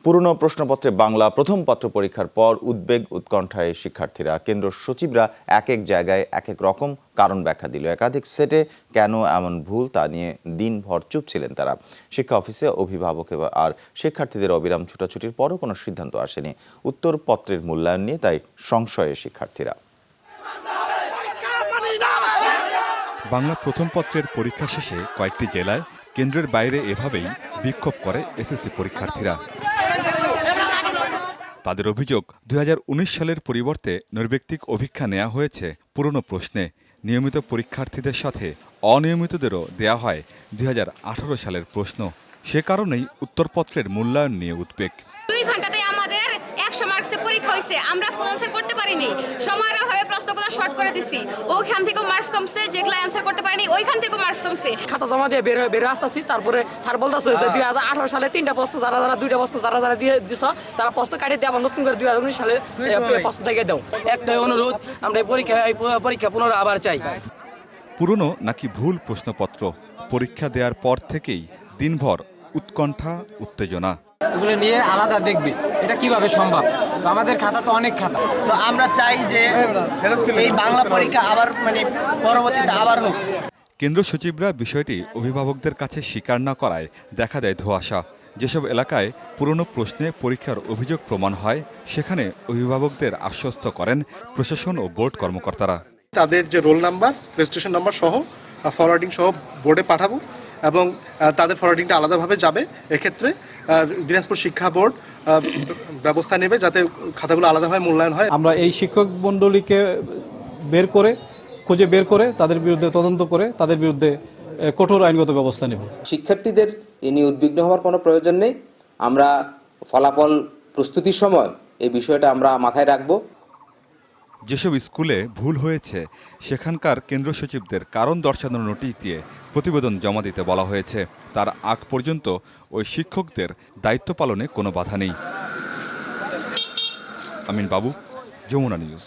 পুরনো প্রশ্নপত্রে বাংলা প্রথম পত্র পরীক্ষার পর উদ্বেগ উৎকণ্ঠায় শিক্ষার্থীরা। কেন্দ্র সচিবরা এক এক জায়গায় এক এক রকম কারণ ব্যাখ্যা দিল। একাধিক সেটে কেন এমন ভুল তা নিয়ে দিনভর চুপ ছিলেন তারা। শিক্ষা অফিসে অভিভাবক আর শিক্ষার্থীদের অবিরাম ছুটাছুটির পরও কোনো সিদ্ধান্ত আসেনি। উত্তরপত্রের মূল্যায়ন নিয়ে তাই সংশয়ে শিক্ষার্থীরা। বাংলা প্রথম পত্রের পরীক্ষা শেষে কয়েকটি জেলায় কেন্দ্রের বাইরে এভাবেই বিক্ষোভ করে এসএসসি পরীক্ষার্থীরা। তাদের অভিযোগ 2019 সালের পরিবর্তে নৈর্ব্যক্তিক অভিক্ষা নেওয়া হয়েছে পুরনো প্রশ্নে। নিয়মিত পরীক্ষার্থীদের সাথে অনিয়মিতদেরও দেয়া হয় 2018 সালের প্রশ্ন। সে কারণেই উত্তরপত্রের মূল্যায়ন নিয়ে উদ্বেগ। 2 ঘন্টাতে আমাদের 100 মার্কসের পরীক্ষা হয়েছে, আমরা ফুল অ্যান্সার করতে পারিনি। সময়ের অভাবে প্রশ্নগুলো শর্ট করে দিছি, ওইখান থেকেও মার্কস কমছে, যেগুলো অ্যান্সার করতে পারিনি ওইখান থেকেও মার্কস কমছে। খাতা জমা দিয়ে বের আসতেছি, তারপরে স্যার বলতেছে যে 2018 সালে 3টা প্রশ্ন যারা 2টা প্রশ্ন যারা দিয়ে দিছ তারা প্রশ্ন কাটিয়ে দিয়ে আবার নতুন করে 2019 সালে প্রশ্ন থেকে দাও। একটাই অনুরোধ, আমরা পরীক্ষা পুনরায় আবার চাই। পুরনো নাকি ভুল প্রশ্নপত্র, পরীক্ষা দেওয়ার পর থেকেই দিনভর উৎকণ্ঠা উত্তেজনা। এগুলো নিয়ে আলাদা দেখবে, এটা কিভাবে সম্ভব? তো আমাদের খাতা তো অনেক খাতা, তো আমরা চাই যে এই বাংলা পরীক্ষা আবার পরবর্তীতে আবার হোক। কেন্দ্র সচিবরা বিষয়টি অভিভাবকদের কাছে স্বীকার না করায় দেখা দেয় ধোঁয়াশা। যেসব এলাকায় পুরনো প্রশ্নে পরীক্ষার অভিযোগ প্রমাণ হয় সেখানে অভিভাবকদের আশ্বস্ত করেন প্রশাসন ও বোর্ড কর্মকর্তারা। তাদের যে রোল নাম্বার, রেজিস্ট্রেশন নাম্বার সহ ফরওয়ার্ডিং সহ বোর্ডে পাঠাবো এবং তাদের ফরওয়ার্ডিংটা আলাদাভাবে যাবে। এক্ষেত্রে দিনাজপুর শিক্ষা বোর্ড ব্যবস্থা নেবে যাতে খাতাগুলো আলাদাভাবে মূল্যায়ন হয়। আমরা এই শিক্ষক মণ্ডলীকে খুঁজে বের করে তাদের বিরুদ্ধে তদন্ত করে তাদের বিরুদ্ধে কঠোর আইনগত ব্যবস্থা নেব। শিক্ষার্থীদের এ নিয়ে উদ্বিগ্ন হওয়ার কোনো প্রয়োজন নেই। আমরা ফলাফল প্রস্তুতির সময় এই বিষয়টা আমরা মাথায় রাখব। যেসব স্কুলে ভুল হয়েছে সেখানকার কেন্দ্র সচিবদের কারণ দর্শানোর নোটিশ দিয়ে প্রতিবেদন জমা দিতে বলা হয়েছে। তার আগ পর্যন্ত ওই শিক্ষকদের দায়িত্ব পালনে কোনো বাধা নেই। আমিন বাবু, যমুনা নিউজ।